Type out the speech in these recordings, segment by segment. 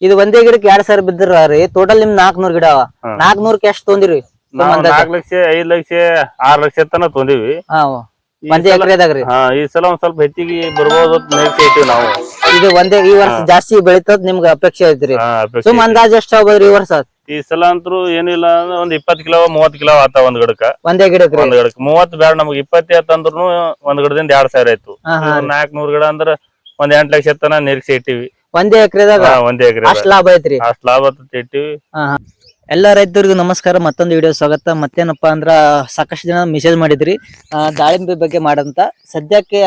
ಇದು ಒಂದೇ ಗಿಡಕ್ಕೆ 2000 ಬಿದ್ದಿರಿ ಟೋಟಲ್ ನಿಮ್ 400 ಗಿಡ ಅವ 400ಕ್ಕೆ ಎಷ್ಟು ತೊಂದಿರಿ? 4 ಲಕ್ಷ 5 ಲಕ್ಷ 6 ಲಕ್ಷ ತನ ತೊಂದಿವಿ. ಒಂದೇ ಎಕರೆದಾಗ್ರಿ. ಈ ಸಲ ಒಂದ್ ಸ್ವಲ್ಪ ಹೆಚ್ಚಿಗೆ ಬರ್ಬೋದು ನಿರೀಕ್ಷೆ ಐತಿವಿ ನಾವು. ಇದು ಒಂದೇ ಈ ವರ್ಷ ಜಾಸ್ತಿ ಬೆಳಿತದ ನಿಮ್ಗೆ ಅಪೇಕ್ಷೆ ಐತ್ರಿ? ಸುಮ್ ಅಂದಾಜ್ ಎಷ್ಟ್ ಆಗ್ಬೋದ್ರಿ ಈ ವರ್ಷ? ಈ ಸಲ ಅಂತೂ ಏನಿಲ್ಲ ಒಂದ್ 20 ಕಿಲೋ 30 ಕಿಲೋ ಆತ ಒಂದ್ ಗಿಡಕ್ಕ. ಒಂದೇ ಗಿಡಕ್ಕೆ 30 ಬ್ಯಾಡ ನಮ್ಗೆ 20 ಆತಂದ್ರು ಒಂದ್ ಗಿಡದಿಂದ 2000 ಆಯ್ತು. 400 ಗಿಡ ಅಂದ್ರ ಒಂದ್ 8 ಲಕ್ಷ ತನ ನಿರೀಕ್ಷೆ ಇಟ್ಟಿವಿ ಒಂದೇ ಎಕರೆದಾಗ. ಒಂದೇ ಎಕರೆ ಅಷ್ಟ್ ಲಾಭ ಐತ್ರಿ? ಅಷ್ಟ್ ಲಾಭ ಇಟ್ಟಿವಿ. ಎಲ್ಲಾ ರೈತರಿಗೂ ನಮಸ್ಕಾರ. ಮತ್ತೊಂದು ವಿಡಿಯೋ ಸ್ವಾಗತ. ಮತ್ತೇನಪ್ಪಾ ಅಂದ್ರ ಸಾಕಷ್ಟು ಜನ ಮೆಸೇಜ್ ಮಾಡಿದ್ರಿ ದಾಳಿಂಬೆ ಬಗ್ಗೆ ಮಾಡಂತ. ಸದ್ಯಕ್ಕೆ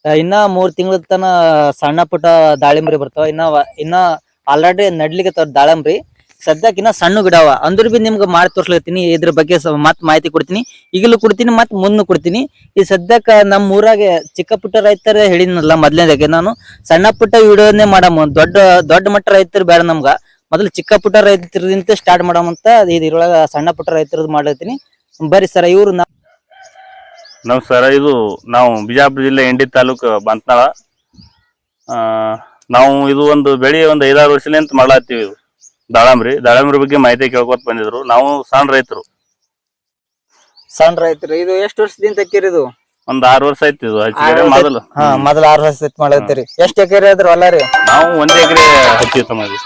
ಇನ್ನ 3 ತಿಂಗಳ ತನ ಸಣ್ಣ ಪುಟ್ಟ ದಾಳಿಂಬ್ರಿ ಬರ್ತಾವ. ಇನ್ನ ಆಲ್ರೆಡಿ ನಡ್ಲಿಕ್ಕೆ ದಾಳಿಂಬ್ರಿ ಸದ್ಯಕ್ಕೆ ಇನ್ನ ಸಣ್ಣ ಗಿಡವ ಅಂದ್ರ ಬಿ ನಿಮ್ಗೆ ಮಾಡಿ ತೋರ್ಸ್ಲತ್ತೀನಿ. ಇದ್ರ ಬಗ್ಗೆ ಮತ್ ಮಾಹಿತಿ ಕೊಡ್ತೀನಿ, ಈಗಲೂ ಕೊಡ್ತೀನಿ, ಮತ್ ಮುಂದ್ ಕೊಡ್ತೀನಿ. ಈ ಸದ್ಯಕ್ಕ ನಮ್ ಊರಾಗೆ ಚಿಕ್ಕ ಪುಟ್ಟ ರೈತರ ಹೇಳಿದ್ನಲ್ಲ ಮೊದ್ಲೇದಾಗೆ, ನಾನು ಸಣ್ಣ ಪುಟ್ಟ ವಿಡಿಯೋನೇ ಮಾಡಮ್ಮ. ದೊಡ್ಡ ಮಟ್ಟ ರೈತರು ಬೇಡ ನಮ್ಗ, ಮೊದಲು ಚಿಕ್ಕ ಪುಟ್ಟ ರೈತರಿಂದ ಸ್ಟಾರ್ಟ್ ಮಾಡಮಂತ ಇದ್ರೊಳಗ ಸಣ್ಣ ಪುಟ್ಟ ರೈತರದ್ದು ಮಾಡ್ಲತ್ತೀನಿ. ಬರ್ರಿ ಸರ. ಇವ್ರು ನಮಸ್ಕಾರ. ಇದು ನಾವು ಬಿಜಾಪುರ ಜಿಲ್ಲೆ ಇಂಡಿ ತಾಲೂಕು ಬಂತ್ನಾಳ. ನಾವು ಇದು ಒಂದು ಬೆಳೆ ಒಂದು 5-6 ವರ್ಷಲಿಂತ ಮಾಡ್ಲಾತ್ತೀವಿ. ಇದು ದಾಳಂಬ್ರಿ ಬಗ್ಗೆ ಮಾಹಿತಿ ಕೇಳ್ಕೊತ ಬಂದಿದ್ರು. ನಾವು ಸಣ್ಣ ರೈತರು. ಇದು ಎಷ್ಟು ವರ್ಷದಿಂದ ಹಾಕಿರಿ? ಇದು ಒಂದ್ 6 ವರ್ಷ ಆಯ್ತು. ಇದು ಮೊದಲು 6 ವರ್ಷ ಮಾಡತ್ತೀರಿ. ಎಷ್ಟ್ ಎಕರೆ ಅದ್ರ ಹೊಲ ರೀ? ನಾವು 1 ಎಕರೆ ಹಚ್ಚಿವಿ.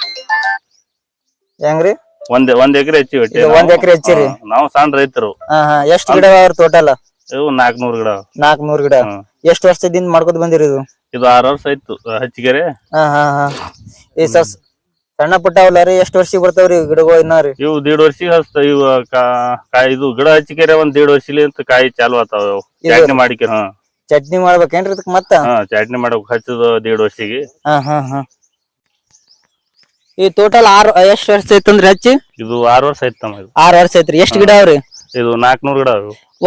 ಹೆಂಗ್ರಿ? ಒಂದ್ ಎಕರೆ ಹಚ್ಚಿವಿ. 1 ಎಕರೆ ಹಚ್ಚಿರಿ? ನಾವು ಸಣ್ಣ ರೈತರು. ಎಷ್ಟ್ ಗಿಡ ಅವ್ರ ಟೋಟಲ್? ಇವು 400 ಗಿಡ. 400 ಗಿಡ. ಎಷ್ಟ್ ವರ್ಷದಿಂದ ಮಾಡ್ಕೊತ ಬಂದಿರಿ? ಇದು 6 ವರ್ಷ ಆಯ್ತು ಹಚ್ಚಿಗೆರೆ. ಈ ಸಣ್ಣ ಪುಟ್ಟ ಅವಲ್ಲ ರೀ? ಎಷ್ಟ್ ವರ್ಷಕ್ಕೆ ಬರ್ತಾವ್ರಿ ಗಿಡಗಳು? ಇನ್ನ ರೀ ಇವು 1.5 ವರ್ಷಕ್ಕೆ ಹಚ್ತಾವ. ಇವ ಇದು ಗಿಡ ಹಚ್ಚಿಕೆರೆ ಒಂದ್ 1.5 ವರ್ಷಲಿಂತ ಕಾಯಿ ಚಾಲು ಆತಾವ. ಚಟ್ನಿ ಮಾಡಿಕೆ. ಚಟ್ನಿ ಮಾಡ್ಬೇಕೇನ್ರಿ ಇದಕ್? ಮತ್ತ ಚಟ್ನಿ ಮಾಡ್ಬೇಕು ಹಚ್ಚದ 1.5 ವರ್ಷಕ್ಕೆ. ಈ ಟೋಟಲ್ ಎಷ್ಟ್ ವರ್ಷ ಐತಂದ್ರಿ ಹಚ್ಚಿ? ಇದು 6 ವರ್ಷ ಆಯ್ತು. 6 ವರ್ಷ ಐತ್ರಿ. ಎಷ್ಟ್ ಗಿಡ ಅವ್ರಿ? ಇದು 400 ಗಿಡ.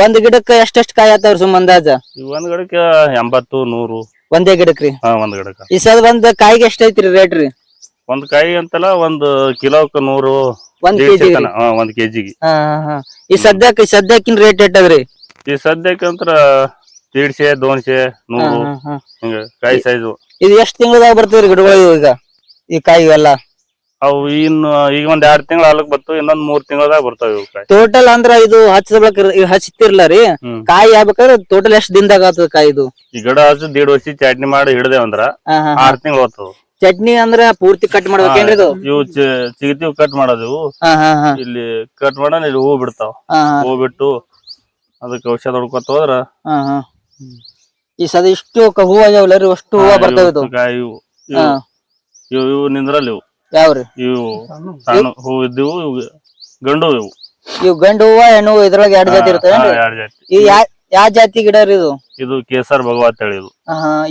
ಒಂದ್ ಗಿಡಕ್ಕೆ ಎಷ್ಟೆಷ್ಟ್ ಕಾಯಿ ಆತಾವ್ರಿ ಸುಮ್ ಅಂದಾಜ? ಒಂದ್ ಗಿಡಕ್ಕೆ 80 100. ಒಂದೇ ಗಿಡಕ್ರಿ? ಒಂದ್ ಗಿಡಕ್ಕ. ಈ ಸದ್ ಒಂದ್ ಕಾಯಿಗೆ ಎಷ್ಟ್ ಐತ್ರಿ ರೇಟ್ ರೀ? ಒಂದ್ ಕಾಯಿ ಅಂತಲ್ಲ, 1 ಕಿಲೋಕ್ಕೆ 100. 1 ಕೆಜಿ? 1 ಕೆಜಿಗೆ. ಈ ಸದ್ಯಕ್ಕಿನ ರೇಟ್ ಎಟ್ಟದ್ರಿ? ಈ ಸದ್ಯಕ್ಕಂತ್ರ 150 200 100 ಹಿಂಗ ಕಾಯಿ ಸೈಜು. ಇದು ಎಷ್ಟ್ ತಿಂಗಳದಾಗ ಬರ್ತದ್ರಿ ಗಿಡಗಳು ಈಗ ಈ ಕಾಯಿ ಎಲ್ಲ? ಅವು ಈಗ ಒಂದ್ 2 ತಿಂಗಳ ಹಾಲಕ್ ಬರ್ತಾವ. ಇನ್ನೊಂದ್ 3 ತಿಂಗಳದಾಗ ಬರ್ತಾವ ಇವು ಕಾಯಿ. ಟೋಟಲ್ ಅಂದ್ರ ಇದು ಹಚ್ತಿರ್ಲ ರೀ ಕಾಯಿ ಆಗ್ಬೇಕಾದ್ರೆ ಟೋಟಲ್ ಎಷ್ಟ್ ದಿನದಾಗ ಆಗ್ತದ ಕಾಯಿ? ಇದು ಈ ಗಿಡ ಹಚ್ಚ 1.5 ವರ್ಷ ಚಟ್ನಿ ಮಾಡಿ ಹಿಡ್ದೇವ್ ಅಂದ್ರ 6 ತಿಂಗಳು ಹೋಗ್ತದ. ಚಟ್ನಿ ಅಂದ್ರ ಪೂರ್ತಿ ಕಟ್ ಮಾಡ್ಬೇಕೇನ್ರಿ? ಇವು ಚಿಗತಿವ್ ಕಟ್ ಮಾಡೋದು. ಇಲ್ಲಿ ಕಟ್ ಮಾಡ ಇಲ್ಲಿ ಹೂ ಬಿಡ್ತಾವ. ಹೂ ಬಿಟ್ಟು ಅದಕ್ಕೆ ಔಷಧ ಹೊಡ್ಕೊತ ಹೋದ್ರ ಈ ಸದ ಇಷ್ಟು ಹೂವ ಆಗ್ಯಾವಲ್ಲ ರೀ? ಅಷ್ಟು ಹೂವ ಬರ್ತಾವ ಕಾಯಿ. ಇವು ನಿಂದ್ರಲ್ಲಿ. ಇವು ಯಾವ್ರಿ? ಇವು ಸಣ್ಣ ಹೂ ಇದ್ದವು. ಗಂಡು ಇವು ಗಂಡು ಹೂವ ಹೆಣ್ಣು ಹೂವ ಇದ್ರೊಳಗೆ 2 ಜಾತಿ ಇರ್ತವೆ? 2 ಜಾತಿ. ಈ ಯಾವ ಜಾತಿ ಗಿಡ ರೀ ಇದು? ಇದು ಕೇಸರ್ ಭಗವತ್ ಹೇಳಿ. ಇದು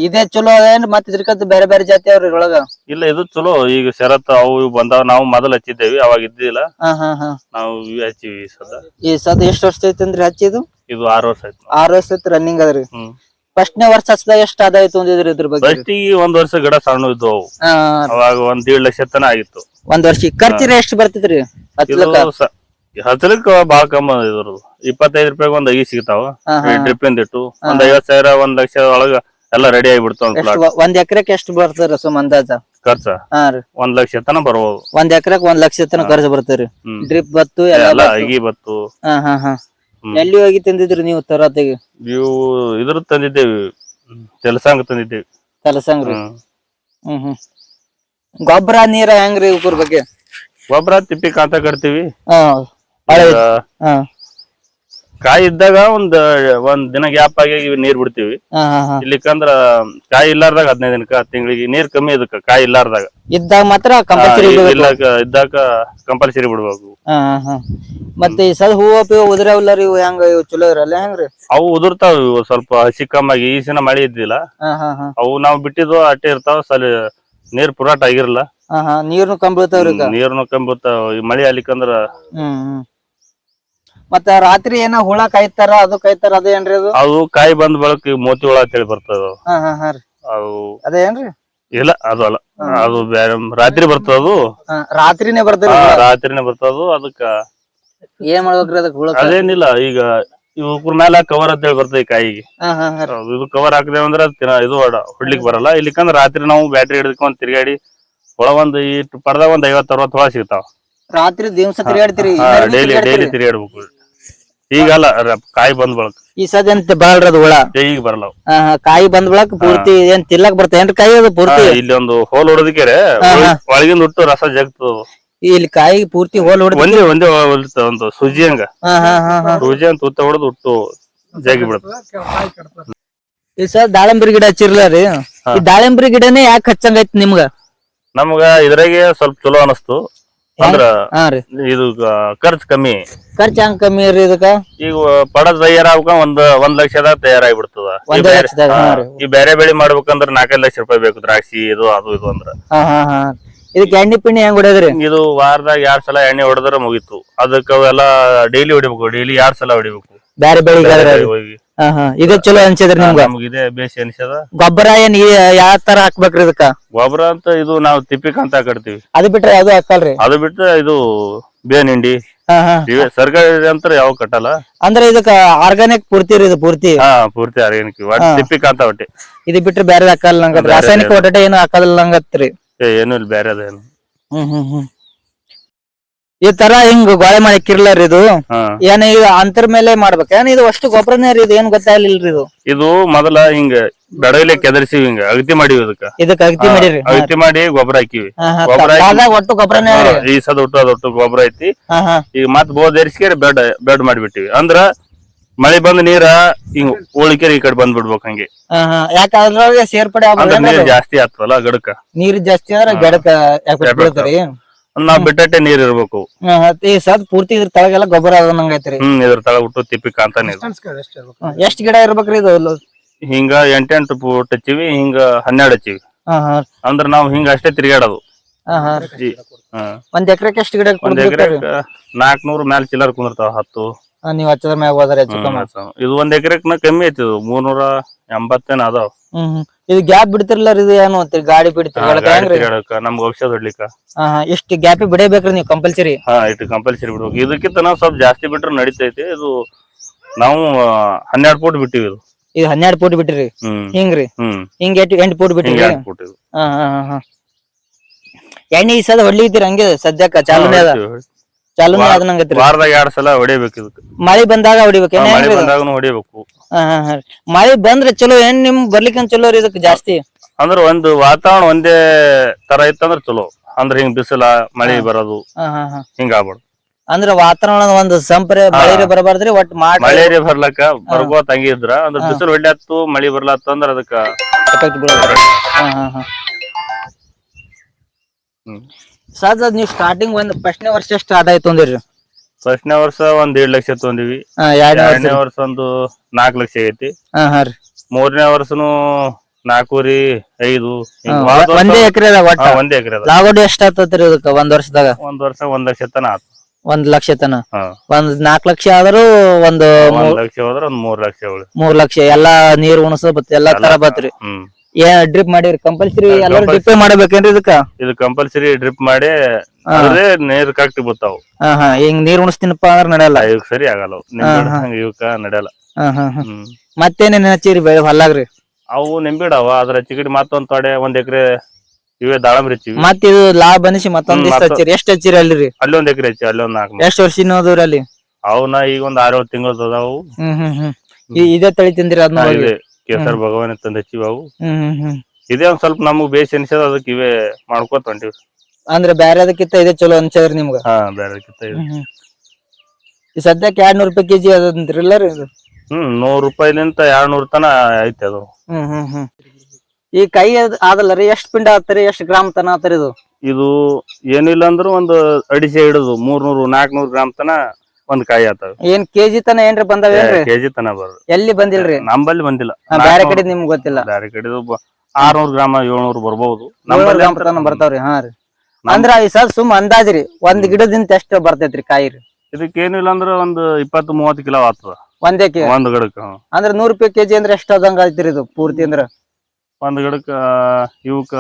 ಇದೇ ಚಲೋ ಅದೇನ್ರಿ? ಮತ್ ಇದ್ರಕಂತ ಬೇರೆ ಬೇರೆ ಜಾತಿ ಅವ್ರಿ ಇದ್ರೊಳಗ? ಇಲ್ಲ, ಇದು ಚಲೋ. ಈಗ ಶರತ್ ಅವು ಇವು ಬಂದಾವ. ನಾವು ಮೊದಲು ಹಚ್ಚಿದ್ದೇವಿ, ಅವಾಗ ಇದ್ದಿಲ್ಲ. ನಾವು ಹಚ್ಚಿವಿ ಸದ. ಈ ಸದ ಎಷ್ಟ್ ವರ್ಷ ಐತಂದ್ರಿ ಹಚ್ಚಿದು? ಇದು 6 ವರ್ಷ ಆಯ್ತು. 6 ವರ್ಷ ಐತಿ ರನ್ನಿಂಗ್ ಅದ್ರಿ. ಫಸ್ಟ್ನೇ ವರ್ಷ ಹಚ್ಚದಾಗ ಎಷ್ಟ್ ಆದಾಯ ತೊಂದಿದ್ರಿ ಇದ್ರ ಬಗ್ಗೆ? ಫಸ್ಟಿಗೆ 1 ವರ್ಷ ಗಿಡ ಸಣ್ಣ ಇದ್ವು ಅವು. ಅವಾಗ 1.5 ಲಕ್ಷ ತನ ಆಗಿತ್ತು. 1 ವರ್ಷ ಖರ್ಚಿನ ಎಷ್ಟ್ ಬರ್ತಿದ್ರಿ ಹಚ್ಚಲಿಕ್ಕ? ಬಾಳ ಕಮ್ಮ. ಇದ್ರದ್ದು 25 ರೂಪಾಯಿ ಒಂದ್ ಅಗಿ ಸಿಗ್ತಾವ. ಡ್ರಿಪ್ ಇಂದಿಟ್ಟು ಒಂದ್ 50,000 1 ಲಕ್ಷ ಒಳಗ ಎಲ್ಲ ರೆಡಿ ಆಗಿಬಿಡ್ತಾವ. 1 ಎಕರೆಗೆ ಎಷ್ಟು ಬರ್ತದ್ರಿ ಸುಮ್ ಅಂದಾಜ ಖರ್ಚ? 1 ಲಕ್ಷ ತನ ಬರ್ಬೋದು. 1 ಎಕರೆಗೆ 1 ಲಕ್ಷ ತನ ಖರ್ಚು ಬರ್ತದ್ರಿ. ಡ್ರಿಪ್ ಬತ್ತು ಎಲ್ಲ ಅಗಿ ಬತ್ತು. ಎಲ್ಲಿ ಹೋಗಿ ತಂದಿದ್ರಿ ನೀವು ತರತೆಗೆ? ನೀವು ಇದ್ರ ತಂದಿದ್ದೇವಿ, ಕೆಲಸಂಗ ತಂದಿದ್ದೇವಿ. ಕೆಲಸಂಗ್ರಿ? ಗೊಬ್ಬರ ನೀರ ಹೆಂಗ್ರಿ ಇವ್ರ ಬಗ್ಗೆ? ಗೊಬ್ಬರ ತಿಪ್ಪಿ ಕಾಂತ ಕಟ್ತೀವಿ. ಕಾಯಿ ಇದ್ದಾಗ ಒಂದ್ ದಿನ ಗ್ಯಾಪ್ ಆಗಿ ನೀರ್ ಬಿಡ್ತೀವಿ. ಇಲ್ಲಿಕಂದ್ರ ಕಾಯಿ ಇಲ್ಲಾರ್ದಾಗ 15 ದಿನಕ್ಕ ತಿಂಗಳಿಗೆ ನೀರ್ ಕಮ್ಮಿ. ಇದಕ್ಕ ಕಾಯಿ ಇಲ್ಲಾರ್ದಾಗ ಇದ್ದಾಗ ಮಾತ್ರ ಇದ್ದಾಗ ಕಂಪಲ್ಸರಿ ಬಿಡ್ಬೇಕು. ಮತ್ತೆ ಈ ಸಲ ಹೂವು ಉದ್ರವಲ್ಲ ರೀ? ಹೆಂಗ ಚಲೋ ಇರಲ್ಲ ಹೆಂಗ್ರಿ? ಅವು ಉದುರ್ತಾವ. ಸ್ವಲ್ಪ ಹಸಿ ಕಮ್ಮಾಗಿ. ಈ ಸಲ ಮಳಿ ಇದ್ದಿಲ್ಲ. ಅವು ನಾವು ಬಿಟ್ಟಿದ್ವು ಅಟ್ಟೆ ಇರ್ತಾವ. ಸಲ ನೀರ್ ಪುರಾಟ ಆಗಿರಲ್ಲ. ನೀರ್ನು ಕಮ್ಮಿ ಬೀಳ್ತಾವ್ರಿ? ನೀರ್ನು ಕಮ್ಮಿ ಬೀಳ್ತಾವ. ಈ ಮಳಿ ಆಗ್ಲಿಕ್ಕಂದ್ರ. ಮತ್ತ ರಾತ್ರಿ ಏನ ಹುಳ ಕಾಯ್ತಾರ ಅದು ಕಾಯ್ತಾರ ಅದೇನ್ರಿ? ಅದು ಕಾಯಿ ಬಂದ್ ಬಳಕ ಮೋತಿ ಹುಳ ಅಂತೇಳಿ ಬರ್ತದ. ಅದು ಅದೇನ್ರಿ? ಇಲ್ಲ, ಅದು ಅಲ್ಲ. ಅದು ಬೇರೆ ರಾತ್ರಿ ಬರ್ತದ. ಅದು ರಾತ್ರಿನೇ ಬರ್ತದ? ರಾತ್ರಿನೇ ಬರ್ತದ. ಅದಕ್ಕ ಏನ್ ಮಾಡ್ಬೇಕ್ರಿ ಅದಕ್ಕೆ ಹುಳ? ಅದೇನಿಲ್ಲ, ಈಗ ಇವ್ರ ಮೇಲೆ ಕವರ್ ಅಂತ ಹೇಳಿ ಬರ್ತದೆ ಕಾಯಿಗೆ. ಇದು ಕವರ್ ಹಾಕದೇವ್ ಅಂದ್ರ ಇದು ಹೊಡ್ಲಿಕ್ ಬರಲ್ಲ. ಇಲ್ಲಿಕಂದ್ರ ರಾತ್ರಿ ನಾವು ಬ್ಯಾಟ್ರಿ ಹಿಡಿದ್ಕೊಂಡ್ ತಿರ್ಗಾಡಿ ಹುಳ ಒಂದ್ ಇಟ್ಟು ಪಡ್ದಾಗ ಒಂದ್ 50-60 ಹುಳ ಸಿಗ್ತಾವ. ರಾತ್ರಿ ದಿವಸ ತಿರುಗಾಡ್ತೀರಿ? ಡೈಲಿ ತಿರುಗಾಡ್ಬೇಕು. ಈಗಲ್ಲ ಕಾಯಿ ಬಂದ್ ಬಳಕ ಈ ಸದ ಎಂತ ಬಾಳ್ರದು ಹುಳ ಈಗ ಬರಲ್ಲ. ಕಾಯಿ ಬಂದ್ ಬಳಕ ಪೂರ್ತಿ ಏನ್ ತಿಲ್ಲಕ್ ಬರ್ತೇನ್ರಿ ಕಾಯಿ ಅದು ಪೂರ್ತಿ? ಇಲ್ಲಿ ಒಂದು ಹೋಲ್ ಹೊಡೆದಕ್ಕೆ ಒಳಗಿಂದ ಹುಟ್ಟು ರಸ ಜಗ್ತು. ಇಲ್ಲಿ ಕಾಯಿ ಪೂರ್ತಿ ಹೋಲ್ ಹೊಡೆದ ಒಂದೇ ಒಂದು ಸುಜಿ ಹಂಗ ಸೂಜಿ ಅಂತ ತುತ್ತ ಹೊಡೆದು ಹುಟ್ಟು ಜಗ್ಗಿ ಬಿಡುತ್ತೆ. ಈ ಸದ ದಾಳಂಬರಿ ಗಿಡ ಹಚ್ಚಿರ್ಲ ರೀ, ಈ ದಾಳಂಬರಿ ಗಿಡನೇ ಯಾಕೆ ಹಚ್ಚಂಗೈತಿ ನಿಮ್ಗ? ನಮ್ಗ ಇದ್ರಾಗೆ ಸ್ವಲ್ಪ ಚಲೋ ಅನಸ್ತು. ಅಂದ್ರ ಇದು ಖರ್ಚು ಕಮ್ಮಿ. ಖರ್ಚು ಹಂಗ ಕಮ್ಮಿ ರೀ ಇದಕ್ಕ? ಈಗ ಪಡ ತಯಾರಾಗ ಒಂದ್ ಲಕ್ಷದಾಗ ತಯಾರಾಗ್ಬಿಡ್ತದ. ಈ ಬೇರೆ ಬೆಳೆ ಮಾಡ್ಬೇಕಂದ್ರ 4-5 ಲಕ್ಷ ರೂಪಾಯಿ ಬೇಕು. ದ್ರಾಕ್ಷಿ ಇದು ಅದು ಇದು ಅಂದ್ರ ಇದಕ್ಕೆ ಎಣ್ಣೆ ಪಿಣ್ಣಿ ಹೆಂಗ್ ಹೊಡೆದ್ರಿ? ಇದು ವಾರದಾಗ 2 ಸಲ ಎಣ್ಣೆ ಹೊಡೆದ್ರ ಮುಗೀತು. ಅದಕ್ಕ ಅವೆಲ್ಲ ಡೈಲಿ ಹೊಡಿಬೇಕು. ಡೈಲಿ 2 ಸಲ ಹೊಡಿಬೇಕು ಬೇರೆ ಬೆಳಿಗ್ಗೆ ಹೋಗಿ. ಇದು ಚಲೋ ಅನ್ಸಿದ್ರಿ ನಿಮ್ಗ? ನಮ್ಗಿದೆ ಬೇಸಿ ಅನ್ಸದ. ಗೊಬ್ಬರ ಏನ್ ಯಾವ ತರ ಹಾಕ್ಬೇಕ್ರಿ ಇದಕ್ಕ? ಗೊಬ್ಬರ ಅಂತ ಇದು ನಾವು ತಿಪ್ಪಿಕ್ ಅಂತ ಹಾಕಡ್ತೀವಿ. ಅದು ಬಿಟ್ರೆ ಅದು ಹಾಕಲ್ರಿ? ಅದು ಬಿಟ್ರೆ ಇದು ಬೇನ್ ಹಿಂಡಿ ಸರ್ಕಾರಿ ಅಂತ ಯಾವ ಕಟ್ಟಲ್ಲ. ಅಂದ್ರೆ ಇದಕ್ಕ ಆರ್ಗಾನಿಕ್ ಪೂರ್ತಿ ರೀ? ಇದು ಪೂರ್ತಿ ಪೂರ್ತಿ ಆರ್ಗಾನಿಕ್ ತಿಪ್ಪಿಕ್ ಅಂತ ಒಟ್ಟೆ. ಇದು ಬಿಟ್ರೆ ಬೇರೆ ಹಾಕಲ್ಲ ನಂಗ? ರಾಸಾಯನಿಕ ಒಟ್ಟ ಏನು ಹಾಕಲ್ಲ ನಂಗತ್ರಿ? ಏನು ಇಲ್ಲ ಬೇರೆ ಅದೇನು. ಈ ತರ ಹಿಂಗ್ ಗೋಳೆ ಮಾಡಿ ಇಕ್ಕಿರ್ಲಾರ ಇದು ಏನ ಇದು ಅಂತರ ಮೇಲೆ ಮಾಡ್ಬೇಕ ಏನ್? ಇದು ಅಷ್ಟು ಗೊಬ್ಬರನೇ ರೀ? ಇದು ಏನ್ ಗೊತ್ತಾಗ್ಲಿಲ್ರಿ ಇದು. ಇದು ಮೊದಲ ಹಿಂಗ ಬೆಡಗಲೆ ಕೆದರ್ಸಿವಿ, ಹಿಂಗ ಅಗತಿ ಮಾಡಿವಿ. ಇದಕ್ಕ ಅಗತಿ ಮಾಡಿರಿ? ಅಗತಿ ಮಾಡಿ ಗೊಬ್ಬರ ಹಾಕಿವಿ. ಒಟ್ಟು ಗೊಬ್ಬರನೇ ಈ ಸದ ಒಟ್ಟು ಗೊಬ್ಬರ ಐತಿ. ಈಗ ಮತ್ ಬೋಧರಿಸ್ಕೇರಿ ಬೆಡ್ ಮಾಡಿಬಿಟ್ಟಿವಿ. ಅಂದ್ರ ಮಳೆ ಬಂದ್ ನೀರ ಹಿಂಗ್ ಉಳಿಕೆರಿ ಈ ಕಡೆ ಬಂದ್ ಬಿಡ್ಬೇಕು ಹಂಗೆ. ಯಾಕ ಅದ್ರೊಳಗೆ ಸೇರ್ಪಡೆ ನೀರ್ ಜಾಸ್ತಿ ಆಗ್ತವಲ್ಲ ಗಿಡಕ್ಕ. ನೀರ್ ಜಾಸ್ತಿ ಆದ್ರ ಗಿಡಕ್ಕ ನಾವ್ ಬಿಟ್ಟೆ ನೀರ್ ಇರ್ಬೇಕು. ಈ ಸದ್ ಪೂರ್ತಿ ಇದ್ರ ತಳಗೆಲ್ಲ ಗೊಬ್ಬರ ಆಗಂಗೈತ್ರಿ? ಇದ್ರ ತಳ ಬಿಟ್ಟು ತಿಪ್ಪಿ ಕಾಂತಾನೆ. ಎಷ್ಟ್ ಗಿಡ ಇರ್ಬೇಕ್ರಿ ಇದು? ಹಿಂಗ 8 ಫೂಟ್ ಹಚ್ಚಿವಿ, ಹಿಂಗ 12 ಹಚ್ಚಿವಿ. ಅಂದ್ರ ನಾವ್ ಹಿಂಗ ಅಷ್ಟೇ ತಿರ್ಗಾಡೋದು. ಒಂದ್ ಎಕರೆಕ್ ಎಷ್ಟ್ ಗಿಡ? 400 ಮ್ಯಾಲ ಚಿಲ್ಲರ್ ಕುಂದಿರ್ತಾವ. 10 ನೀವ್ ಹಚ್ಚದ್ರ ಮ್ಯಾಗ ಹೋದ್ರೆ ಹೆಚ್ಚು ಕಮ್ಮಿ. ಇದು 1 ಎಕರೆಕ್ ಕಮ್ಮಿ ಐತಿ. 380 ಅದಾವ. ಇದು ಗ್ಯಾಪ್ ಬಿಡ್ತಿರ್ಲ ಇದು ಏನು ಅಂತೀರಿ? ಗಾಡಿ ಬಿಡ್ತಿರ ನಮ್ಗೆ ಔಷಧ ಹೊಡ್ಲಿಕ್ಕ. ಎಷ್ಟು ಗ್ಯಾಪ್ ಬಿಡಬೇಕ್ರಿ ನೀವು ಕಂಪಲ್ಸರಿ? ಇಟ್ಟು ಕಂಪಲ್ಸರಿ ಬಿಡ್ಬೇಕು. ಇದಕ್ಕಿಂತ ನಾವು ಸ್ವಲ್ಪ ಜಾಸ್ತಿ ಬಿಟ್ರೆ ನಡೀತೈತಿ. ಇದು ನಾವು 12 ಫೂಟ್ ಬಿಟ್ಟಿವಿ. ಇದು 12 ಫೂಟ್ ಬಿಟ್ಟಿರಿ? ಹಿಂಗ್ರಿ? ಹಿಂಗ 8 ಫೂಟ್ ಬಿಟ್ಟಿರಿ? ಎಣ್ಣೆ ಈ ಸದ ಹೊಡ್ಲಿತ್ತೀರಿ ಹಂಗೆ ಸದ್ಯಕ್ಕ? ಚಾಲೂನೇ ಅದ? ಚಾಲೂನೇ ಅದ ನಂಗೈತ್ರಿ? ವಾರದಾಗ 2 ಸಲ ಹೊಡಿಬೇಕು. ಇದಕ್ಕೆ ಮಳಿ ಬಂದಾಗ ಹೊಡಿಬೇಕು? ಮಳಿ ಬಂದಾಗನು ಹೊಡಿಬೇಕು. ಮಳಿ ಬಂದ್ರೆ ಚಲೋ ಏನ್ ನಿಮ್ ಬರ್ಲಿಕ್ಕೆ ಚಲೋ ರೀ ಇದಕ್ಕೆ ಜಾಸ್ತಿ? ಅಂದ್ರ ಒಂದು ವಾತಾವರಣ ಒಂದೇ ತರ ಇತ್ತಂದ್ರ ಚಲೋ. ಅಂದ್ರ ಹಿಂಗ್ ಬಿಸಿಲ ಮಳಿ ಬರೋದು ಹಿಂಗ ಆಗ್ಬಾರ್ದು. ಅಂದ್ರ ವಾತಾವರಣ ಒಂದು ಸಂಪ್ರೆ ಮಳೆ ಬರಬಾರ್ದ್ರಿ? ಒಟ್ ಮಳೆ ಬರ್ಲಕ್ಕ ಬರ್ಬೋತ್ ಹಂಗೆ ಇದ್ರ. ಅಂದ್ರ ಬಿಸಿಲು ಹೊಡ್ಲತ್ತು ಮಳಿ ಬರ್ಲತ್ತ ಅಂದ್ರ ಅದಕ್ಕ ಸದ್ ನೀವ್ ಸ್ಟಾರ್ಟಿಂಗ್ ಒಂದ್ ಫಸ್ಟ್ನೇ ವರ್ಷ ಎಷ್ಟು ಆದಾಯ ತೊಂದಿರಿ? ಫಸ್ಟ್ನೇ ವರ್ಷ ಒಂದ್ 1.5 ಲಕ್ಷ ತೊಂದಿವಿ. 2ನೇ ವರ್ಷ ಒಂದು 4 ಲಕ್ಷ ಆಗೈತಿ. 3ನೇ ವರ್ಷನು 4, 5. ಒಂದೇ ಎಕರೆ? ಒಂದೇ ಎಕರೆ. ಲಾಗೋಡಿ ಎಷ್ಟ್ ಆತತ್ರಿ ಇದಕ್ಕ ಒಂದ್ ವರ್ಷದಾಗ? ಒಂದ್ ವರ್ಷ 1 ಲಕ್ಷ ತನ ಆತ. 1 ಲಕ್ಷ ತನ? ಒಂದ್ 4 ಲಕ್ಷ ಆದ್ರೂ ಒಂದು 1 ಲಕ್ಷ ಹೋದ್ರ ಒಂದ್ 3 ಲಕ್ಷ. 3 ಲಕ್ಷ ಎಲ್ಲಾ ನೀರ್ ಉಣಸ ಬತ್ ಎಲ್ಲಾ ತರ ಬತ್ರಿ? ಏನ್ ಡ್ರಿಪ್ ಮಾಡಿರಿ? ಕಂಪಲ್ಸರಿ ಎಲ್ಲರೂ ಡ್ರಿಪ್ ಮಾಡ್ಬೇಕೇನ್ರಿ ಇದಕ್ಕ? ಇದು ಕಂಪಲ್ಸರಿ ಡ್ರಿಪ್ ಮಾಡಿ ನೀರ್ ಕರೆಕ್ಟ್ ಬರ್ತಾವ. ಹಿಂಗ್ ನೀರ್ ಉಣಿಸ್ತೀನಪ್ಪ ಅಂದ್ರ ನಡೆಯಲ್ಲ? ಇವಕ್ ಸರಿ ಆಗಲ್ಲ. ಇವಕ್ಕ ನಡೆಯಲ್ಲ. ಮತ್ತೇನೇನ್ ಹಚ್ಚಿರಿ ಬೆಳೆ ಹೊಲ್ಲಾಗ್ರಿ? ಅವು ನಿಂಬಿಡವ. ಅದ್ರ ಚಿಗಡಿ ಮತ್ತೊಂದ್ ತೊಡೆ 1 ಎಕರೆ ಇವೇ ದಾಳಂಬ್ರಿ ಹಚ್ಚಿವಿ. ಮತ್ ಇದು ಲಾಭ ಅನಿಸಿ ಮತ್ತೊಂದ್ ಹಚ್ಚಿರಿ? ಎಷ್ಟ್ ಹಚ್ಚಿರಿ ಅಲ್ರಿ? ಅಲ್ಲಿ 1 ಎಕರೆ ಹಚ್ಚಿ, ಅಲ್ಲಿ 4. ಎಷ್ಟ್ ವರ್ಷ ಹೋದ್ರಿ ಅಲ್ಲಿ? ಅವನ ಈಗ ಒಂದ್ 6-7 ತಿಂಗಳು ಅದಾವು. ಇದೇ ತಳಿ ತಿಂದಿರಿ? ಅದನ್ನ ಕೇಸರ್ ಭಗವಾನ್ ತಂದ್ ಹಚ್ಚಿವಿ ಅವು. ಇದೇ ಒಂದ್ ಸ್ವಲ್ಪ ನಮಗ್ ಬೇಸ್ ಅನ್ಸದ. ಅದಕ್ಕೆ ಇವೇ ಮಾಡ್ಕೋತ ಹೊಂಟಿವಿ. ಅಂದ್ರೆ ಬ್ಯಾರೆ ಅದಕ್ಕಿಂತ ಇದೇ ಚಲೋ ಅನ್ಸದ್ರಿ ನಿಮ್ಗ? ಬೇರೆದಕ್ಕಿಂತ ಈ ಸದ್ಯಕ್ಕೆ 200 ರೂಪಾಯಿ ಕೆಜಿ ಅದಂದ್ರಲ್ಲ ರೀ? 100 ರೂಪಾಯಿಲಿಂತ 200 ತನ ಐತಿ ಅದು. ಈ ಕೈ ಆದಲ್ಲ ರೀ? ಎಷ್ಟ್ ಪಿಂಡ ಆತರಿ? ಎಷ್ಟ್ ಗ್ರಾಮ್ ತನ ಆತರಿ ಇದು? ಇದು ಏನಿಲ್ಲ ಅಂದ್ರು ಒಂದು ಅಡಿಸೆ ಹಿಡಿದು 300-400 ಗ್ರಾಮ್ ತನ ಒಂದ್ ಕಾಯಿ ಆತಾವ. ಏನ್ ಕೆಜಿ ತನ ಏನ್ರಿ ಬಂದಾವೇನ್ರಿ? ಕೆಜಿ ತನ ಬರ್ ಎಲ್ಲಿ ಬಂದಿಲ್ರಿ? ನಂಬಲ್ಲಿ ಬಂದಿಲ್ಲ. ಬ್ಯಾರೆ ಕಡೆ ನಿಮ್ಗೆ ಗೊತ್ತಿಲ್ಲ? ಬ್ಯಾರೆ ಕಡೆ 600 ಗ್ರಾಮ 700 ಬರ್ಬಹುದು. 700 ಗ್ರಾಮ್ ತನ ಬರ್ತಾವ್ರಿ? ಅಂದ್ರ ಈ ಸರ್ ಸುಮ್ ಅಂದಾಜ್ರಿ ಒಂದ್ ಗಿಡದಿಂದ ಎಷ್ಟ್ ಬರ್ತೈತ್ರಿ ಕಾಯಿ ರೀ? ಇದಕ್ಕೆ ಏನಿಲ್ಲ ಅಂದ್ರ ಒಂದ್ 20-30 ಕಿಲೋ ಆಗ್ತದ ಒಂದೇ ಒಂದ್ ಗಿಡಕ್ಕ. ಅಂದ್ರ 100 ರೂಪಾಯಿ ಕೆಜಿ ಅಂದ್ರೆ ಎಷ್ಟ್ ಆದಂಗ ಐತ್ರಿ ಇದು ಪೂರ್ತಿ? ಅಂದ್ರ ಒಂದ್ ಗಿಡಕ್ಕ ಇವಕ್ಕ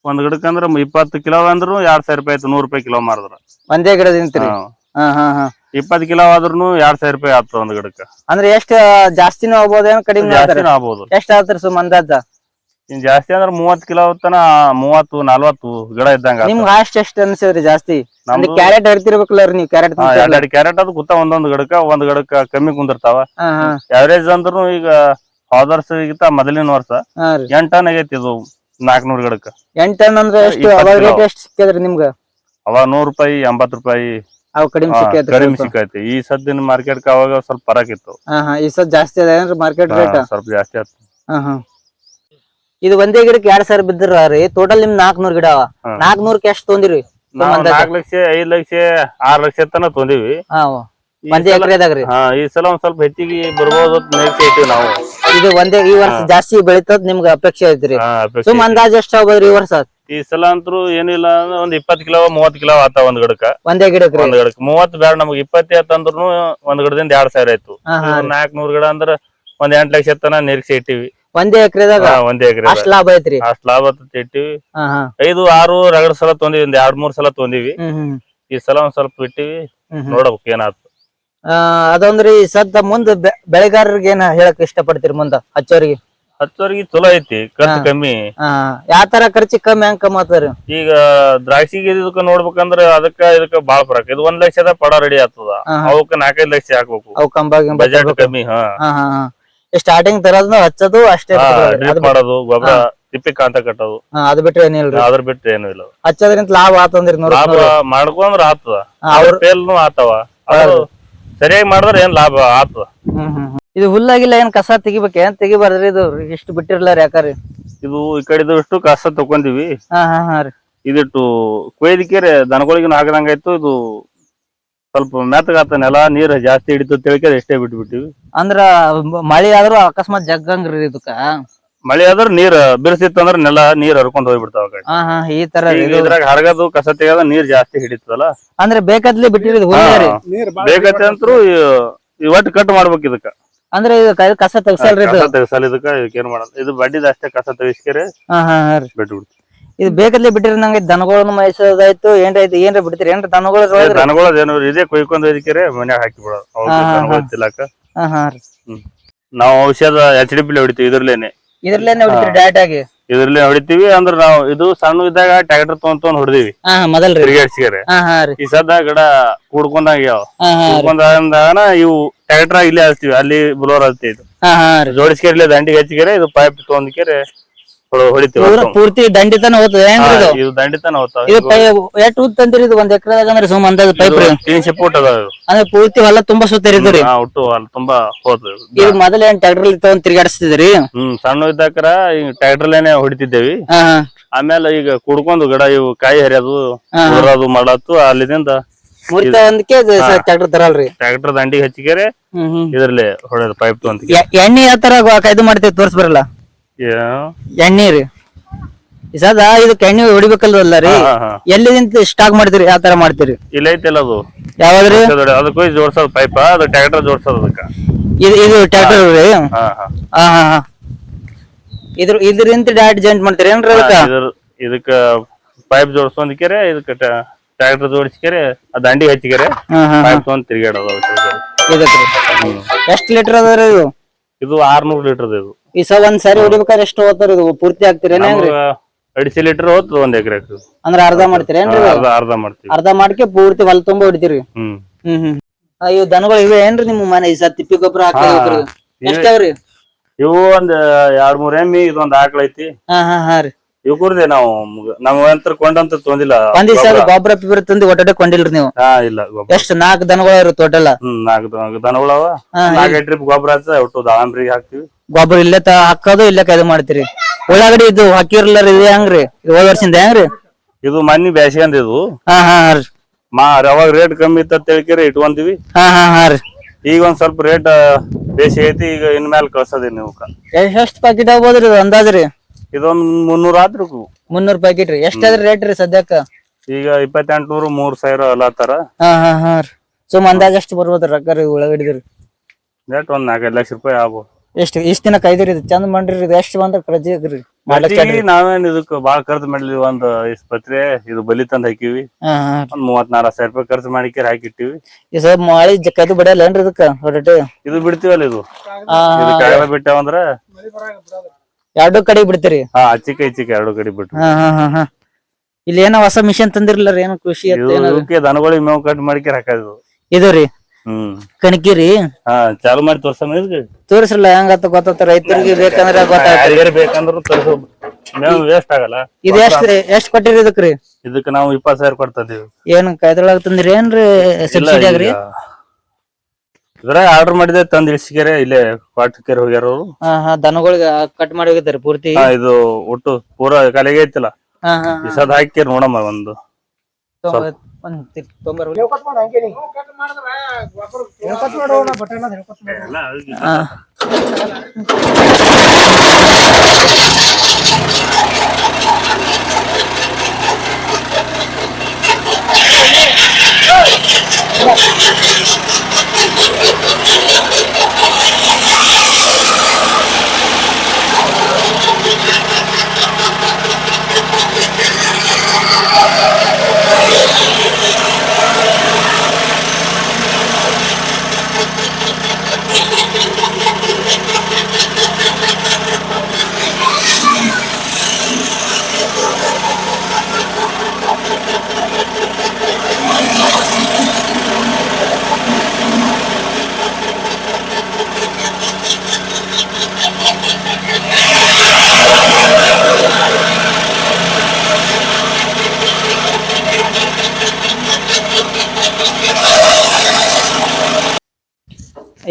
ಒಂದ್ ಗಿಡಕ್ಕ ಅಂದ್ರ 20 ಕಿಲೋ ಅಂದ್ರು 2000 ರೂಪಾಯಿ ಆಯ್ತು. 100 ರೂಪಾಯಿ ಕಿಲೋ ಮಾರಿದ್ರ ಒಂದೇ ಗಿಡದಿಂತ್ರಿ? 20 ಕಿಲೋ ಆದ್ರೂ 2000 ರೂಪಾಯಿ ಆಗ್ತದ ಒಂದ್ ಗಿಡಕ್ಕ. ಅಂದ್ರೆ ಎಷ್ಟ್ ಜಾಸ್ತಿನೂ ಆಗ್ಬೋದೇನು ಕಡಿಮೆ ಆಗ್ಬೋದು? ಆಗ್ಬೋದು. ಎಷ್ಟ್ ಆಗ್ತರಿ ಸುಮ್ ಅಂದಾಜ? ಇನ್ ಜಾಸ್ತಿ ಅಂದ್ರ 30 ಕಿಲೋ ತನ 30-40 ಗಿಡ ಇದ್ದಂಗ ನಿಮ್ಗೆ ಕಾಸ್ಟ್ ಎಷ್ಟ್ ಅನ್ಸದ್ರಿ ಜಾಸ್ತಿ? ನಮ್ದು ಕ್ಯಾರೆಟ್ ಹರಿತಿರ್ಬೇಕಲ್ಲ ನೀವು ಕ್ಯಾರೆಟ್ ಎರಡ್ ಕ್ಯಾರೆಟ್ ಅದು ಕೂತ ಒಂದ್ ಗಿಡಕ್ಕ ಕಮ್ಮಿ ಕುಂದಿರ್ತಾವ. ಎವರೇಜ್ ಅಂದ್ರೂ ಈಗ ಹೋದ ವರ್ಷಗಿಂತ ಮೊದಲಿನ ವರ್ಷ 8 ಟನ್ ಆಗೈತಿ ಇದು 400 ಗಿಡಕ್ಕ. 8 ಟನ್ ಅಂದ್ರೆ ಎಷ್ಟು? ಅವಾಗ ರೇಟ್ ಎಷ್ಟು ಸಿಕ್ಕಿದ್ರಿ ನಿಮ್ಗ? ಅವಾಗ 100 ರೂಪಾಯಿ 80 ರೂಪಾಯಿ ಅವ್ ಕಡಿಮೆ ಸಿಕ್ಕೈತಿ. ಈ ಸದ್ದಿನ ಮಾರ್ಕೆಟ್ ಅವಾಗ ಸ್ವಲ್ಪ ಫರಕ್ ಇತ್ತು. ಈ ಸದ್ ಜಾಸ್ತಿ ಅದ ಏನ್ರಿ ಮಾರ್ಕೆಟ್ ರೇಟ್? ಸ್ವಲ್ಪ ಜಾಸ್ತಿ ಆಯ್ತು. ಇದು ಒಂದೇ ಗಿಡಕ್ಕೆ 2,000 ಬಿದ್ದಿರಿ. ಟೋಟಲ್ ನಿಮ್ 400 ಗಿಡ ಅವ. 400ಕ್ಕೆ ಎಷ್ಟು ತೊಂದಿರಿ? 4 ಲಕ್ಷ 5 ಲಕ್ಷ 6 ಲಕ್ಷ ತನ ತೊಂದಿವಿ. ಒಂದೇ ಎಕರೆದಾಗ್ರಿ? ಈ ಸಲ ಒಂದ್ ಸ್ವಲ್ಪ ಹೆಚ್ಚಿಗೆ ಬರ್ಬೋದು ನಿರೀಕ್ಷೆ ಐತಿವಿ ನಾವು. ಇದು ಈ ವರ್ಷ ಜಾಸ್ತಿ ಬೆಳಿತದ ನಿಮ್ಗ ಅಪೇಕ್ಷೆ ಐತ್ರಿ? ಸುಮ್ ಅಂದಾಜ್ ಎಷ್ಟ್ ಆಗ್ಬೋದ್ರಿ ಈ ವರ್ಷ? ಈ ಸಲ ಅಂತೂ ಏನಿಲ್ಲ ಒಂದ್ 20 ಕಿಲೋ 30 ಕಿಲೋ ಆತ ಒಂದ್ ಗಿಡಕ್ಕ. ಒಂದೇ ಗಿಡಕ್ಕೆ? 30 ಬೇಡ ನಮ್ಗೆ. 20 ಆತಂದ್ರು ಒಂದ್ ಗಿಡದಿಂದ 2,000 ಆಯ್ತು. 400 ಗಿಡ ಅಂದ್ರ ಒಂದ್ 8 ಲಕ್ಷ ತನ ನಿರೀಕ್ಷೆ ಇಟ್ಟಿವಿ. ಒಂದೇ ಎಕರೆದಾಗ? ಒಂದೇ ಎಕರೆ. ಅಷ್ಟ್ ಲಾಭ ಐತ್ರಿ? ಅಷ್ಟ್ ಲಾಭ ಇಟ್ಟಿವಿ. 5-6 ರಗಡ್ ಸಲ ತೊಂದಿವಿ. 2-3 ಸಲ ತೊಂದಿವಿ. ಈ ಸಲ ಒಂದ್ ಸ್ವಲ್ಪ ಬಿಟ್ಟಿವಿ, ನೋಡ್ಬೇಕು ಏನಾಯ್ತು. ಅದಂದ್ರಿ ಸದ್ದ ಮುಂದ್ ಬೆಳೆಗಾರರಿಗೆ ಏನ ಹೇಳಕ್ ಇಷ್ಟ ಪಡ್ತೀರಿ? ಮುಂದ ಹಚ್ಚೋರಿಗೆ ಚಲೋ ಐತಿ, ಖರ್ಚು ಕಮ್ಮಿ. ಯಾವ ತರ ಖರ್ಚು ಕಮ್ಮಿ? ಹೆಂಗ್ ಕಮ್ಮಿ ಆತದ್ರಿ? ಈಗ ದ್ರಾಕ್ಷಿಗೆ ಇದಕ್ಕ ನೋಡ್ಬೇಕಂದ್ರ ಇದಕ್ಕ ಬಾಳ ಫರಕ್. ಇದು 1 ಲಕ್ಷದ ಪಡ ರೆಡಿ ಆಗ್ತದ. ಅವಕ್ಕ 4-5 ಲಕ್ಷ ಹಾಕ್ಬೇಕು. ಅವ್ ಕಂಬಾಗಿ ಬಜೆಟ್ ಕಮ್ಮಿ. ಸ್ಟಾರ್ಟಿಂಗ್ ತರೋದು ಹಚ್ಚೋದು ಅಷ್ಟೇ ಮಾಡೋದು, ಗೊಬ್ಬರ ತಿಪ್ಪಿ ಕಾಂತ ಕಟ್ಟೋದು, ಅದ್ ಬಿಟ್ರೆ ಏನಿಲ್ರಿ? ಅದ್ರ ಬಿಟ್ರೆ ಏನು ಇಲ್ಲ. ಹಚ್ಚೋದ್ರಿಂದ ಲಾಭ ಆತಂದ್ರಿ? ಲಾಭ ಮಾಡ್ಕೊಂಡ್ರ ಆತದ, ಫೇಲ್ನು ಆತವ. ಸರಿಯಾಗಿ ಮಾಡಿದ್ರ ಏನ್ ಲಾಭ ಆತದ. ಇದು ಹುಲ್ಲಾಗಿಲ್ಲ ಏನ್ ಕಸ ತೆಗಿಬೇಕ? ಏನ್ ತೆಗಿಬಾರ್ದ್ರಿ? ಇದು ಇಷ್ಟು ಬಿಟ್ಟಿರ್ಲಾರ ಯಾಕ್ರಿ? ಇದು ಈ ಕಡೆ ಇಷ್ಟು ಕಸ ತಕೊಂಡಿವಿ. ರೀ ಇದಿಟ್ಟು ಕೊಯ್ದಿಕೆರೆ ದನಗಳಿಗೂ ಹಾಕದಂಗಾಯ್ತು. ಇದು ಸ್ವಲ್ಪ ಮೆತ್ತಗಾತ ನೆಲ, ನೀರ್ ಜಾಸ್ತಿ ಹಿಡಿತು ತಿಳ್ಕ ಎಷ್ಟೇ ಬಿಟ್ಬಿಟ್ಟಿವಿ. ಅಂದ್ರ ಮಳಿ ಆದ್ರೂ ಅಕಸ್ಮಾತ್ ಜಗ್ಗಂಗ್ರಿ ಇದಕ್ಕ? ಮಳಿ ಆದ್ರ ನೀರ್ ಬಿರ್ಸಿತ್ತಂದ್ರ ನೆಲ ನೀರ್ ಹರ್ಕೊಂಡ್ ಹೋಗ್ಬಿಡ್ತಾವ. ಈ ತರ ಇದ್ರಾಗ ಹರಗದು ಕಸ ತೆಗದ ನೀರ್ ಜಾಸ್ತಿ ಹಿಡಿತದಲ್ಲ. ಅಂದ್ರೆ ಬೇಕತ್ಲಿ ಬಿಟ್ಟಿರೋದು? ಬೇಕತ್ತೆ ಅಂತೂ ಒಟ್ಟು ಕಟ್ ಮಾಡ್ಬೇಕು ಇದಕ್ಕ. ಅಂದ್ರೆ ಕಸ ತೆಗ್ಸಲ್ರಿ? ತೆಗ್ಸಲ್ ಇದಕ್ಕ ಏನ್ ಮಾಡೋದು? ಇದು ಬಡ್ಡಿದ ಅಷ್ಟೇ ಕಸ ತೆಗಿಸ್ಕೆರೆ ಬಿಟ್ಬಿಡ್ತೀವಿ. ಇದು ಬೇಕತ್ಲಿ ಬಿಟ್ಟಿರಿ. ನಂಗೆ ದನಗಳನ್ನ ಮೈಸೋದಾಯ್ತು ಏನ್ರಾಯ್ತು ಏನ್ರ ಬಿಡ್ತೀರಿ ಏನ್ರ? ದನಗಳೇನು ಇದೇ ಕೊಯ್ಕೊಂಡ್ ಒಯ್ದಕೆರೆ ಮನ್ಯಾಗ ಹಾಕಿ ಬಿಡೋದು ತಿಲ್ಲಕ. ನಾವು ಔಷಧ HDP ಹೊಡಿತೀವಿ. ಇದ್ರಲ್ಲೇನೆ ಹೊಡಿತೀರಿ ಡೈರೆಕ್ಟ್ ಆಗಿ? ಇದ್ರಲ್ಲೇ ಹೊಡಿತೀವಿ. ಅಂದ್ರ ನಾವು ಇದು ಸಣ್ಣ ಇದ್ದಾಗ ಟ್ರ್ಯಾಕ್ಟರ್ ತಗೊಂಡ್ ಹೊಡೆದಿವಿ ಮೊದಲ್ರಿ ತಿರ್ಗಾಡ್ಸಿಗೆರೆ. ಈ ಸದ ಗಿಡ ಕೂಡ್ಕೊಂಡಾಗ್ಯಾವ. ಕೂಡ್ಕೊಂಡಾಗ ಇವು ಟ್ರ್ಯಾಕ್ಟರ್ ಇಲ್ಲೇ ಹಚ್ತೀವಿ, ಅಲ್ಲಿ ಬ್ಲೋರ್ ಹಚ್ತೀವಿ. ಜೋಡಿಸ್ಕೆರೆ ದಂಡಿಗೆ ಹಚ್ಚಿಗೆರೆ ಇದು ಪೈಪ್ ತಗೊಂಡ್ಕೆರೆ ಹೊಡಿತೀವಿ. ಪೂರ್ತಿ ದಂಡಿತನ ಹೋಗ್ತದೆ? ಇದು ದಂಡಿತನ ಹೋಗ್ತಾವ. ಎಷ್ಟು ಉದ್ದ ತಂದಿರಿ ಇದು ಒಂದ್ ಎಕರೆದಾಗ? ಅಂದ್ರೆ ಸುಮ್ ಅಂದಾಜು ಪೈಪ್ 300 ಫೂಟ್ ಅದಾವ. ಅಂದ್ರೆ ಪೂರ್ತಿ ಹೊಲ ತುಂಬಾ ಸುತ್ತಿರಿದ್ರಿ? ಒಟ್ಟು ಹೊಲ ತುಂಬಾ ಹೋಗ್ತದೆ. ಈಗ ಮೊದಲ ಏನ್ ಟ್ರ್ಯಾಕ್ಟರ್ ತಗೊಂಡ್ ತಿರ್ಗಾಡಿಸ್ತಿದ್ರಿ? ಸಣ್ಣ ಇದ್ದಾಕರ ಟ್ರ್ಯಾಕ್ಟರ್ಲೇನೆ ಹೊಡಿತಿದ್ದೇವಿ. ಆಮೇಲೆ ಈಗ ಕುಡ್ಕೊಂಡು ಗಿಡ ಇವು ಕಾಯಿ ಹರಿಯೋದು ಉಳೋದು ಮಾಡತ್ತು. ಅಲ್ಲಿಂದ ಟ್ರ್ಯಾಕ್ಟರ್ ತರಲ್ರಿ? ಟ್ರ್ಯಾಕ್ಟರ್ ದಂಡಿಗೆ ಹಚ್ಚಿಗೆರೆ ಇದ್ರಲ್ಲೇ ಹೊಡೆಯೋದು ಪೈಪ್ ತಗೊಂಡ್. ಎಣ್ಣೆ ಯಾವ ತರ ಇದು ಮಾಡ್ತೀವಿ ತೋರ್ಸ್ ಬರಲ್ಲ? ಎಣ್ಣೆ ರೀ ಸದಾ ಇದಕ್ಕೆ ಎಣ್ಣೆ ಹೊಡಿಬೇಕಲ್ವಲ್ಲ ರೀ? ಎಲ್ಲಿಂದ ಸ್ಟಾಕ್ ಮಾಡ್ತೀರಿ? ಯಾವ ತರ ಮಾಡ್ತೀರಿ? ಇಲ್ಲ ಐತಿಲ್ಲ ಅದು. ಯಾವ್ದ್ರಿ? ಅದಕ್ಕೂ ಜೋಡ್ಸೋದು ಪೈಪ, ಅದು ಟ್ರ್ಯಾಕ್ಟರ್ ಜೋಡ್ಸೋದು ಅದಕ್ಕ. ಇದು ಟ್ರ್ಯಾಕ್ಟರ್ ರೀ? ಇದರಿಂದ ಡೈರೆಕ್ಟ್ ಜಾಯಿಂಟ್ ಮಾಡ್ತೀರಿ ಏನ್ರಿ ಅದಕ್ಕ? ಇದಕ್ಕ ಪೈಪ್ ಜೋಡ್ಸೊಂದಿಕೆರೆ ಇದಕ್ಕ ಟ್ರ್ಯಾಕ್ಟರ್ ಜೋಡಿಸ್ಕೆರೆ ದಂಡಿ ಹಚ್ಚಿಕೆರೆ ಪೈಪ್ ತಗೊಂಡ್ ತಿರ್ಗಾಡೋದು. ಎಷ್ಟ್ ಲೀಟರ್ ಅದ ಇದು? ಇದು 600 ಲೀಟರ್. ಇದು ಈ ಒಂದ್ ಸಾರಿ ಹೊಡಿಬೇಕಾದ್ರೆ ಎಷ್ಟು ಹೋಗ್ತಾರ? ಇದು ಪೂರ್ತಿ ಹಾಕ್ತಿರಿ? 2.5 ಲೀಟರ್ ಹೋಗ್ತದ ಒಂದ್ ಎಕರೆ. ಅಂದ್ರೆ ಅರ್ಧ ಮಾಡ್ತೀರಿ? ಅರ್ಧ ಮಾಡ್ತೀವಿ. ಅರ್ಧ ಮಾಡ್ಕೆ ಪೂರ್ತಿ ಹೊಲ ತುಂಬಾ ಹೊಡಿತೀರಿ? ಇವ್ ದನಗಳು ಇವೆ ಏನ್ರಿ ನಿಮ್ಮ ಮನೆ? ಈ ಸಲ ತಿಪ್ಪಿ ಗೊಬ್ಬರ ಹಾಕ್ರಿ ಎಷ್ಟಾವ್ರಿ? ಇವು ಒಂದ್ 2-3 ಎಮ್ಮಿ, ಇದೊಂದ್ ಆಕಳ ಐತಿ. ರೀ ಇವ್ ಕುರ್ದೆ ನಾವು ಯಂತ್ರ ಕೊಂಡಂತ ತೊಂದಿಲ್ಲ. ಒಂದ್ ಗೊಬ್ಬರ ಪಿಬ್ಬರ ತಂದು ಒಟ್ಟೆ ಕೊಂಡಿಲ್ರಿ ನೀವು? ಇಲ್ಲ. ಎಷ್ಟು 4 ದನಗಳು ಟೋಟಲ್? 4 ದನಗಳವ. 4 ಟ್ರಿಪ್ ಗೊಬ್ಬರ ಒಟ್ಟು ದಾಳಂಬ್ರಿಗೆ ಹಾಕ್ತಿವಿ. ಗೊಬ್ಬರ ಇಲ್ಲೇ ಹಾಕೋದು ಇಲ್ಲೇ ಇದು ಮಾಡ್ತೀರಿ? ಉಳ್ಳಾಗಡಿ ಇದು ಹಾಕಿರ್ಲಾರ ಇದು ಹೆಂಗ್ರಿ? ಹೋದ ವರ್ಷದಿಂದ ಹೆಂಗ್ರಿ? ಇದು ಮನ್ನಿ ಬ್ಯಾಸಿಗಂದ ಇದು. ಅವಾಗ ರೇಟ್ ಕಮ್ಮಿ ಇತ್ತ ತಿಳ್ಕೆರೆ ಇಟ್ಕೊಂತೀವಿ. ಈಗ ಒಂದ್ ಸ್ವಲ್ಪ ರೇಟ್ ಬೇಸಿ ಐತಿ. ಈಗ ಇನ್ಮೇಲೆ ಕಳ್ಸೋದಿ ನೀವು. ಎಷ್ಟ್ ಪ್ಯಾಕೆಟ್ ಆಗ್ಬೋದ್ರಿ ಇದು ಅಂದಾಜ್ರಿ? ಇದೊಂದ್ 300 ಆದ್ರಿ. 300 ಪ್ಯಾಕೆಟ್ ರೀ? ಎಷ್ಟಾದ್ರಿ ರೇಟ್ ರೀ ಸದ್ಯಕ್ಕ? ಈಗ 2800 3000 ಅಲ್ಲತ್ತಾರ. ಸುಮ್ ಅಂದಾಜ್ ಎಷ್ಟು ಬರ್ಬೋದ್ರಿ ರೊಕ್ಕ ರೀ ಉಳ್ಳಾಗಡಿದ್ರಿ? ರೇಟ್ ಒಂದ್ 4-5 ಲಕ್ಷ ರೂಪಾಯಿ ಆಗ್ಬೋದು. ಎಷ್ಟು ಇಷ್ಟ ದಿನ ಕೈದ್ರಿ? ಇದು ಚಂದ ಮಾಡ್ರಿ? ಇದು ಎಷ್ಟು ಬಂದ ಖರ್ಚಿಗ್ರಿ? ನಾವೇನ್ ಇದಕ್ ಬಾಳ ಖರ್ಚು ಮಾಡ್ಲಿ. ಒಂದ್ ಇಸ್ಪತ್ರೆ ಇದು ಬಲಿ ತಂದ್ ಹಾಕಿವಿ. ಒಂದ್ 34,000 ರೂಪಾಯಿ ಖರ್ಚು ಮಾಡಿಕೆ ಹಾಕಿಟ್ಟಿವಿ. ಈ ಸ್ವಲ್ಪ ಮಳಿ ಕೈದು ಬಿಡಲ್ಲ ಏನ್ರಿ ಇದಕ್ಕ? ಇದು ಬಿಡ್ತೀವಲ್ಲ ಇದು ಬಿಟ್ಟಾವಂದ್ರ ಎರಡು ಕಡೆ ಬಿಡ್ತೀರಿ? ಹಾ, ಆಚಿಕೆ ಈಚಿಕೆ ಎರಡು ಕಡೆ ಬಿಟ್ಟು. ಹಾ ಹಾ ಹಾ ಹಾ. ಇಲ್ಲಿ ಏನೋ ಹೊಸ ಮಿಷನ್ ತಂದಿರ್ಲ ಏನೋ ಕೃಷಿ ಇವಕ್ಕೆ ದನಗಳಿಗೆ ಮೇವು ಕಟ್ ಮಾಡಿಕೆ ಹಾಕೋದು. ಇದು ರೀ ಕಣಕಿರಿ. ಹಾ, ಚಾಲು ಮಾಡಿ ತೋರ್ಸಂದ್ರೆ ತೋರಿಸ್ರಲ್ಲ ಹೆಂಗತ್ತ ಗೊತ್ತ, ರೈತರಿಗೆ ಬೇಕಂದ್ರೆ ಗೊತ್ತಾಗ್ತದೆ. ಬೇಕಂದ್ರೆ ತೋರಿಸೋ ಮೇವು ವೇಸ್ಟ್ ಆಗಲ್ಲ. ಇದು ಎಷ್ಟ್ ಕೊಟ್ಟಿರಿ ಇದಕ್ರಿ? ಇದಕ್ಕೆ ನಾವು 20,000 ಕೊಡ್ತಾ ಇದೀವಿ. ಏನ್ ಇದ್ರೊಳಗ ತಂದಿರಿ ಏನ್ರಿ ಸಬ್ಸಿಡಿ ಆಗ್ರಿ? ಇದ್ರಾಗ ಆರ್ಡರ್ ಮಾಡಿದೆ ತಂದ್ ಇಳಿಸಿಕೆರೆ ಇಲ್ಲೇ ಕ್ವಾಟ್ಕೆರೆ ಹೋಗ್ಯಾರ ಅವ್ರು. ಹಾ ಹಾ, ದನಗಳಿಗೆ ಕಟ್ ಮಾಡಿ ಹೋಗಿದ್ದಾರೆ ಪೂರ್ತಿ? ಇದು ಒಟ್ಟು ಪೂರಾ ಕಾಲಿಗೆ ಐತಿಲ್ಲ, ಹಾ ಹಾ, ಈ ಸದ್ ಹಾಕಿ ನೋಡಮ್ಮ ಒಂದು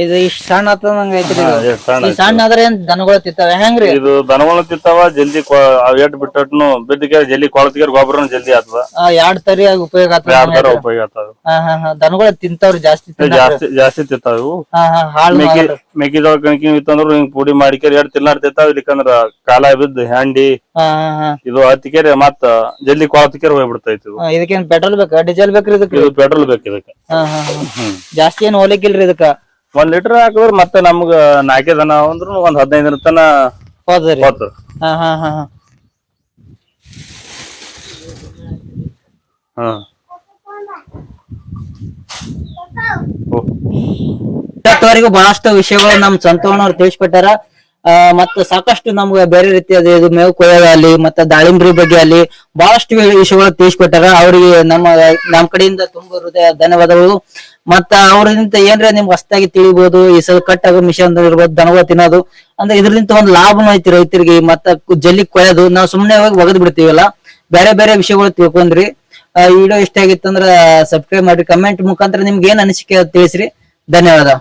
ಇದು ಇಷ್ಟ ಸಣ್ಣ ಆತಂಗ ಐತ್ರಿ. ಸಣ್ಣ ಸಣ್ಣ ಆದ್ರೆ ಏನ್ ದನಗಳು ತಿಂತಾವ ಹೆಂಗ್ರಿ? ಇದು ದನಗಳು ತಿಂತಾವ ಜಲ್ದಿ ಎಟ್ ಬಿಟ್ಟಟ್ನು ಬಿದ್ದಿಗೆ ಜಲ್ದಿ ಕೊಳತಿಗೆ ಗೊಬ್ಬರನು ಜಲ್ದಿ ಆಗ್ತದ. 2 ತರಿ ಉಪಯೋಗ ಆಗ್ತದ. 2 ತರ ಉಪಯೋಗ ಆಗ್ತದ. ದನಗಳು ತಿಂತಾವ್ರಿ ಜಾಸ್ತಿ ಜಾಸ್ತಿ ತಿಂತಾವ ಇವು. ಮೆಕ್ಕೆಜೋಳ ಕಣಕಿ ಇತ್ತಂದ್ರ ಹಿಂಗ್ ಪುಡಿ ಮಾಡಿಕೆ 2 ತಿನ್ನಾಡ್ತಿರ್ತಾವ. ಇಲ್ಲಿಕಂದ್ರ ಕಾಲ ಬಿದ್ದು ಹ್ಯಾಂಡಿ ಇದು ಹತ್ತಿಕೆರೆ ಮತ್ತ ಜಲ್ದಿ ಕೊಳತಿಕೆರೆ ಹೋಗ್ಬಿಡ್ತೈತಿ. ಇದಕ್ಕೇನ್ ಪೆಟ್ರೋಲ್ ಬೇಕಾ ಡೀಸೆಲ್ ಬೇಕ್ರಿ ಇದಕ್ಕೆ? ಪೆಟ್ರೋಲ್ ಬೇಕು ಇದಕ್ಕೆ. ಜಾಸ್ತಿ ಏನ್ ಹೋಲಿಕ್ಕಿಲ್ರಿ ಇದಕ್ಕ? 1 ಲೀಟರ್ ಹಾಕಿದ್ರ ಮತ್ತೆ ನಮ್ಗ 4 ದನ ಅಂದ್ರು ಒಂದ್ 15 ದಿನ ತನ ಹೋದ್ರಿ. ಹಾ ಹಾ ಹಾ ಹಾ. ಇವತ್ತವರೆಗೂ ಬಹಳಷ್ಟು ವಿಷಯಗಳು ನಮ್ ಸಂತೋಣವ್ರು ತಿಳಿಸ್ಕೊಟ್ಟಾರ. ಮತ್ತ ಸಾಕಷ್ಟು ನಮ್ಗೆ ಬೇರೆ ರೀತಿಯಾದ ಇದು ಮೇವು ಕೊಯ್ಯೋದಾಗ್ಲಿ ಮತ್ತ ದಾಳಿಂಬ್ರಿ ಬಗ್ಗೆ ಅಲ್ಲಿ ಬಹಳಷ್ಟು ವಿಷಯಗಳು ತಿಳಿಸ್ಕೊಟ್ಟಾರ. ಅವ್ರಿಗೆ ನಮ್ಮ ಕಡೆಯಿಂದ ತುಂಬಾ ಹೃದಯ ಧನ್ಯವಾದಗಳು. ಮತ್ತ ಅವ್ರಿಂದ ಏನ್ರ ನಿಮ್ಗೆ ಹೊಸದಾಗಿ ತಿಳಿಬಹುದು. ಈ ಸಲ ಕಟ್ ಆಗೋ ಮಿಷನ್ ಇರ್ಬೋದು, ದನಗಳು ತಿನ್ನೋದು ಅಂದ್ರೆ ಇದ್ರಿಂದ ಒಂದು ಲಾಭನೂ ಐತಿ ರೈತರಿಗೆ. ಮತ್ತ ಜಲ್ಲಿ ಕೊಯ್ಯೋದು ನಾವು ಸುಮ್ನೆ ಹೋಗಿ ಒಗದ್ ಬಿಡ್ತೀವಲ್ಲ, ಬೇರೆ ಬೇರೆ ವಿಷಯಗಳು ತಿಳ್ಕೊಂಡ್ರಿ. ಈ ವಿಡಿಯೋ ಇಷ್ಟ ಆಗಿತ್ತಂದ್ರ ಸಬ್ಸ್ಕ್ರೈಬ್ ಮಾಡ್ರಿ. ಕಮೆಂಟ್ ಮುಖಾಂತರ ನಿಮ್ಗೆ ಏನ್ ಅನಿಸಿಕೆ ತಿಳಿಸ್ರಿ. ಧನ್ಯವಾದ.